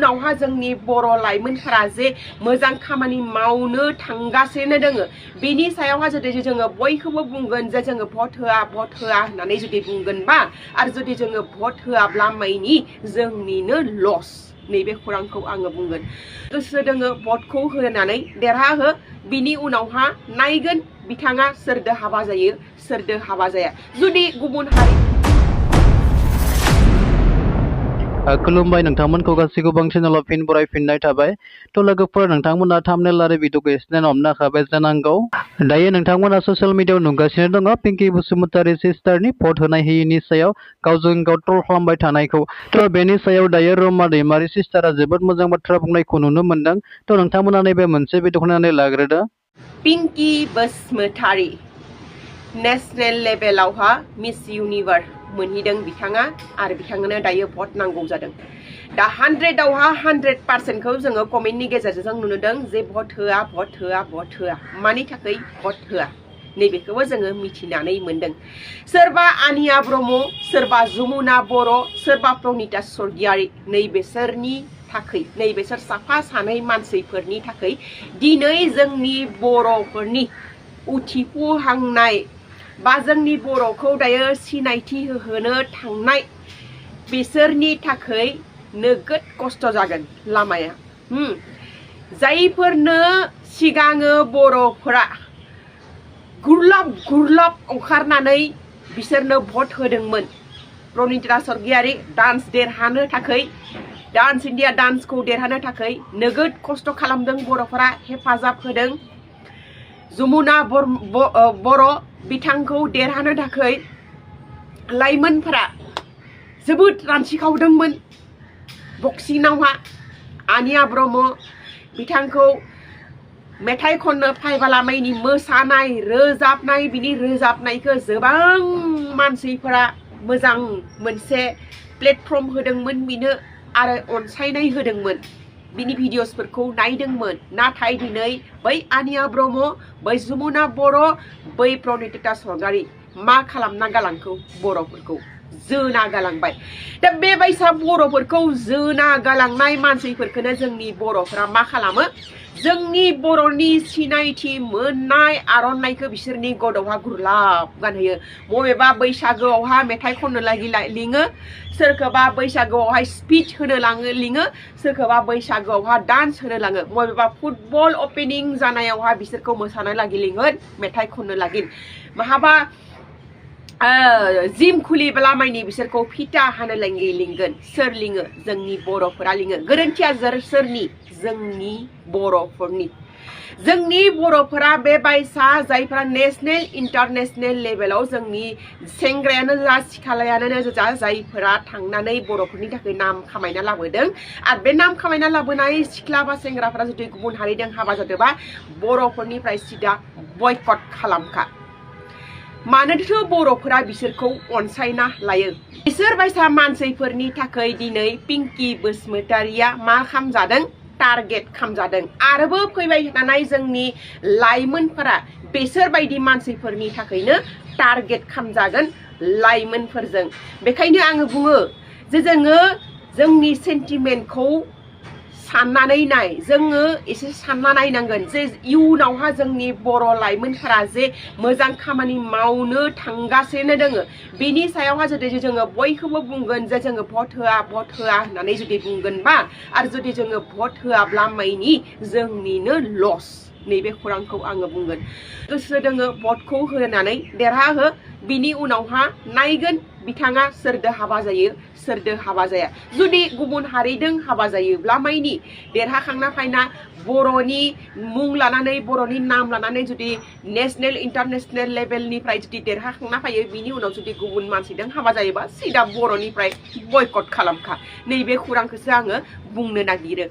इयुनावहा जोंनि बर' लाइमोनफोरा जे मोजां खामानि मावनो थांगासिनो दोङो बेनि सायावहा जुदि जोङो बयखौबो बुंगोन जे जोङो भट होआ होननानै जुदि बुंगोनबा आरो जुदि जोङो भट होआब्ला माइनि जोंनिनो लस नैबे खौरांखौ आङो बुंगोन गोसो दोङो भटखौ होनानै देरहाहो बिनि उनावहा नायगोन बिथाङा सोरदो हाबा जायो सोरदो हाबा जाया जुदि गुबुन हारि खुलुमबाय नोंथांमोनखौ गासैखौबो आं चेनेलाव फिन बरायफिननाय थाबाय थ' लोगोफोर नोंथांमोना थाम्बनेल आरो भिडिअखौ एसे हमनो हाखाबाय जानांगौ दायो नोंथांमोना ससियेल मिडियायाव नुगासिनो दङ पिंकि बसुमतारी सिस्टारनि भट होनाय होयिनि सायाव गावजों गाव ट्रल खालामबाय थानायखौ थ' बेनि सायाव दायो रमा दैमारि सिस्टारा जोबोद मोजां बाथ्रा बुंनायखौ नुनो मोनदों थ' नोंथांमोना नैबे मोनसे भिडिअखौ नायनानै लाग्रोदो Pinki Basumatary national लेभेलावहा miss universe मोनहैदों बिथाङा आरो बिथांनो दायो भट नांगौ जादों दा 100आवहा 100%खौ जोङो कमेन्टनि गेजेरजों नुदों जे भट होआ मानि थाखाय भट होआ नैबेखौबो जोङो मिथिनानै मोनदों सोरबा आनिया ब्रह्म सोरबा जमुना बर' सोरबा प्रनिता स्वर्गियारि नैबेसोरनि थाखाय नैबेसोर साफा सानै मानसिफोरनि थाखाय दिनै जोंनि बर'फोरनि उथिफुहांनाय बा जोंनि बर'खौ दायो सिनायथि होनो थांनाय बिसोरनि थाखाय नोगोद खस्थ' जागोन लामाया जायफोरनो सिगाङो बर'फोरा गुरलाब ओंखारनानै बिसोरनो भट होदोंमोन प्रनिता स्वर्गियारि डान्स देरहानो थाखाय डान्स इन्डिया डान्सखौ देरहानो थाखाय नोगोद खस्थ' खालामदों बर'फोरा हेफाजाब होदों जमुना बर' बिथांखौ देरहानो थाखाय लाइमोनफोरा जोबोद रानसिखावदोंमोन बक्सिंआवहा आनिया ब्रह्म बिथांखौ मेथाइ खननो फायबाला माइनि मोसानाय रोजाबनाय बिनि रोजाबनायखौ गोबां मानसिफोरा मोजां मोनसे प्लेटफर्म होदोंमोन बिनो आरो अनसायनाय होदोंमोन बिनि भिडिअसफोरखौ नायदोंमोन नाथाय दिनै बै आनिया ब्रह्म बै जमुना बर' बै प्रनिता स्वर्गियारि मा खालामना गालांखौ बर'फोरखौ जोना गालांबाय दा बेबायसा बर'फोरखौ जोना गालांनाय मानसिफोरखौनो जोंनि बर'फोरा मा खालामो जोंनि बर'नि सिनायथि मोननाय आर'नाइखौ बिसोरनि गदआवहा गुरलाब गानहोयो बबेबा बैसागोआवहा मेथाइ खननो लिङो सोरखौबा बैसागोआवहाय स्पिच होनो लिङो सोरखौबा बैसागोआवहा डान्स होनो लाङो बबेबा फुटबल अपेनिं जानायावहा बिसोरखौ मोसानो लिंगोन मेथाइ खननो महाबा जिम खुलिब्ला माइनि बिसोरखौ फिथा हानो लिंगोन सोर लिङो जोंनि बर'फोरा लिङो गोरोन्थिया सोरनि जोंनि बर'फोरनि जोंनि बर'फोरा बेबायसा जायफोरा नेशनेल इन्टारनेशनेल लेभेलाव जोंनि सेंग्रायानो जा सिख्लायानो जा जायफोरा थांनानै बर'फोरनि थाखाय नाम खामायना लाबोदों आरो बे नाम खामायना लाबोनाय सिख्ला बा सेंग्राफोरा जुदि गुबुन हारिजों हाबा जादोंबा बर'फोरनिफ्राय सिदा बयकट खालामखा मानोथो बर'फोरा बिसोरखौ अनसायना लायो बिसोर बायसा मानसिफोरनि थाखाय दिनै पिंकि बसुमतारिया मा खामजादों टारगेट खामजादों आरोबो फैबाय थानाय जोंनि लाइमोनफोरा बेसोर बायदि मानसिफोरनि थाखायनो टारगेट खामजागोन लाइमोनफोरजों बेखायनो आङो बुङो जे जोङो जोंनि सेन्टिमेन्टखौ साननानै नाय जोङो एसे सानना नायनांगोन जे इयुनावहा जोंनि बर' लाइमोनफोरा जे मोजां खामानि मावनो थांगासिनो दोङो बेनि सायावहा जुदि जोङो बयखौबो बुंगोन जे जोङो भट होआ होननानै जुदि बुंगोनबा आरो जुदि जोङो भट होआब्ला माइनि जोंनिनो लस नैबे खौरांखौ आङो बुंगोन गोसो दोङो भटखौ होनानै देरहाहो बिनि उनावहा नायगोन बिथाङा सोरदो हाबा जायो सोरदो हाबा जाया जुदि गुबुन हारिजों हाबा जायोब्ला माइनि देरहाखांना फायना बर'नि मुं लानानै बर'नि नाम लानानै जुदि नेशनेल इन्टारनेशनेल लेभेलनिफ्राय जुदि देरहाखांना फैयो बिनि उनाव जुदि गुबुन मानसिजों हाबा जायोबा सिदा बर'निफ्राय बयकट खालामखा नैबे खौरांखौसो आङो बुंनो नागिरो